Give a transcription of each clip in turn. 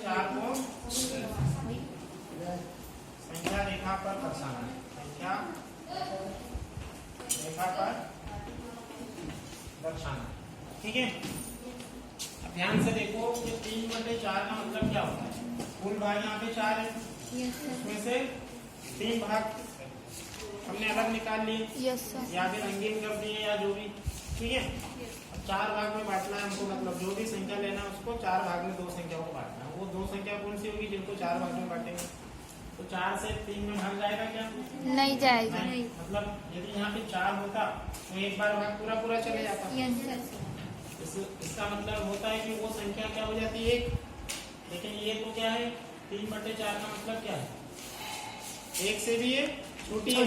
4 को संख्या रेखा पर दर्शाना है। संख्या रेखा पर दर्शाना, ठीक है। अब ध्यान से देखो कि 3/4 का मतलब क्या होता है। कुल भाग यहाँ पे 4 है, उसमें से 3 भाग हमने अलग निकाल लिए या फिर रंगीन कर दिए या जो भी, ठीक है। अब 4 भाग में बांटना है हमको, मतलब जो भी संख्या लेना है उसको 4 भाग में 2 संख्याओं को बांटना है। वो 2 संख्या कौन सी होगी जिनको 4 भाग में बांटेंगे? तो 4 से 3 में भाग जाएगा क्या? नहीं जाएगा। नहीं। मतलब यदि यहाँ पे 4 होता तो एक बार भाग पूरा पूरा चले जाता। इसका मतलब होता है कि वो संख्या क्या हो जाती है 1। लेकिन ये तो क्या है 3/4 का मतलब क्या है? 1 से भी ये छोटी है,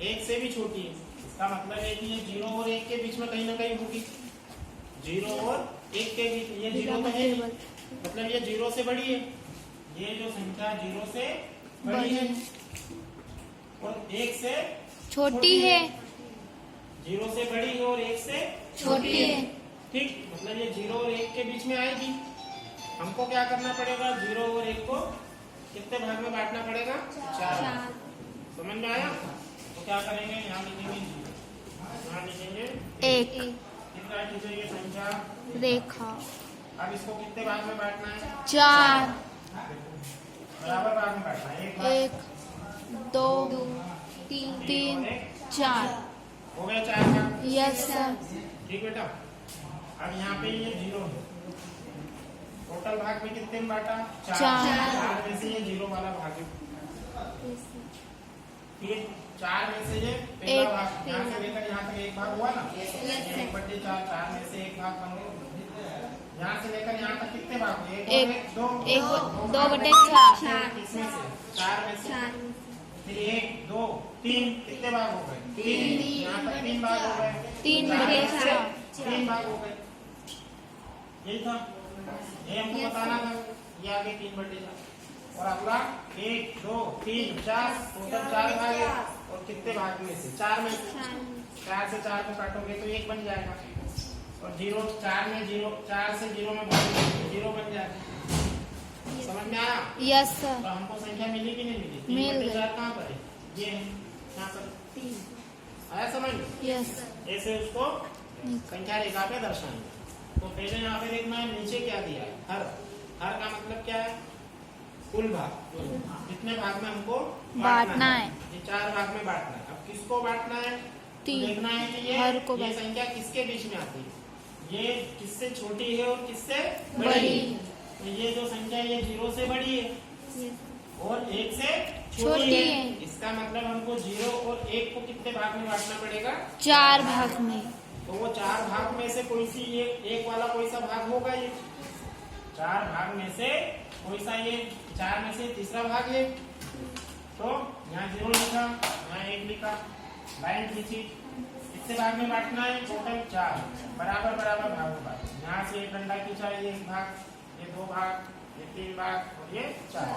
1 से भी छोटी है। इसका मतलब है कि ये 0 और 1 के बीच में कहीं ना कहीं होगी। 0 और 1 के बीच ये 0 तो है, मतलब ये 0 से बड़ी है। ये जो संख्या 0 से बड़ी है और 1 से छोटी है। 0 से बड़ी है और 1 से छोटी है, ठीक। मतलब ये 0 और 1 के बीच में आएगी। हमको क्या करना पड़ेगा? 0 और 1 को कितने भाग में बांटना पड़ेगा? 4। समझ में आया? तो क्या करेंगे? यहाँ लिखेंगे 0, यहाँ लिखेंगे 1 कितना कीजिए ये संख्या रेखा। अब इसको कितने भाग में बांटना है? 4, बराबर भाग में बांटना है। 1 2 3 4। हो गया 4 भाग। Yes sir. ठीक बेटा। अब यहाँ पे ये 0 है। टोटल भाग में कितने में बांटा? 4। 4 में से ये 0 वाला भाग है। ठीक, 4 में से ये पहला भाग, यहाँ से लेकर यहाँ तक एक भाग हुआ ना। 1/4, 4 में से एक भाग बन गया। यहाँ से लेकर यहाँ तक कितने भाग हुए? 1 2/4। इसमें से 4 में से फिर 1 2 3 कितने भाग हो गए? 3। यहाँ तक 3 भाग हो गए। 3/4। 3 भाग हो गए। यही था, ये हमको बताना था। ये आगे 3/4 और अगला 1 2 3 4 टोटल 4 भाग है। और कितने भाग में से? 4 में से। 4 से 4 को काटोगे तो 1 बन जाएगा। और 0 4 में 0 4 से 0 में भाग 0 बन जाएगा। समझ में आया? Yes sir. तो हमको संख्या मिली कि नहीं मिली? मिल गई। 3/4 कहाँ पर है? ये है यहाँ पर। आया समझ में? यस। ऐसे उसको संख्या रेखा पे दर्शाएंगे। तो पहले यहाँ पे देखना है नीचे क्या दिया है? हर। हर का मतलब क्या है? कुल भाग। कितने भाग में हमको बांटना है? ये 4 भाग में बांटना है। अब किसको बांटना है? तो देखना है कि ये संख्या किसके बीच में आती है। ये किससे छोटी है और किससे बड़ी है? तो ये जो संख्या ये 0 से बड़ी है और 1 से छोटी है। इसका मतलब हमको 0 और 1 को कितने भाग में बांटना पड़ेगा? 4 भाग में। तो वो 4 भाग में से कोई सी ये 1 वाला कोई सा भाग होगा? ये 4 भाग में से कोई सा ये 4 में से तीसरा भाग है। तो यहाँ 0 लिखा, यहाँ 1 लिखा, लाइन खींची। कितने भाग में बांटना है? टोटल 4 बराबर बराबर भाग होगा। यहाँ से 1 डंडा खींचा, ये 1 भाग, ये 2 भाग, ये 3 भाग और ये 4।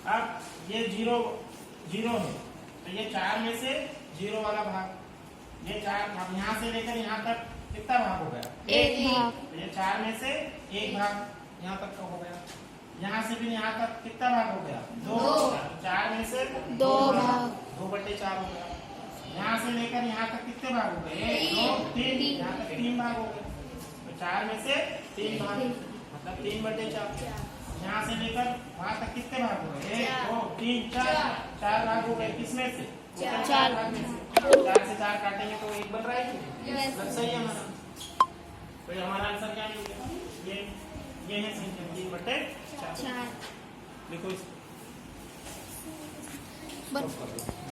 अब ये 0 है तो ये 4 में से 0 वाला भाग, ये 4 अब यहाँ से लेकर यहाँ तक कितना भाग हो गया? 1 भाग। तो ये 4 में से 1 भाग यहाँ तक का हो गया। यहाँ से भी यहाँ तक कितना भाग हो गया? 2। 4 में से 2 भाग। 2/4 हो गया। यहाँ से लेकर यहाँ तक कितने भाग हो गए? 1 2 3। यहाँ तक 3 भाग हो गए। तो 4 में से 3 भाग मतलब 3/4। यहाँ से लेकर वहाँ तक कितने भाग हो गए? 1 2 3 4 भाग हो गए। किसमें से? 4 भाग में से। 4 से 4 काटेंगे तो 1 बन रहा है कि नहीं? सही है हमारा। तो हमारा आंसर क्या मिल गया? ये है संख्या 3/4। लिखो इसको।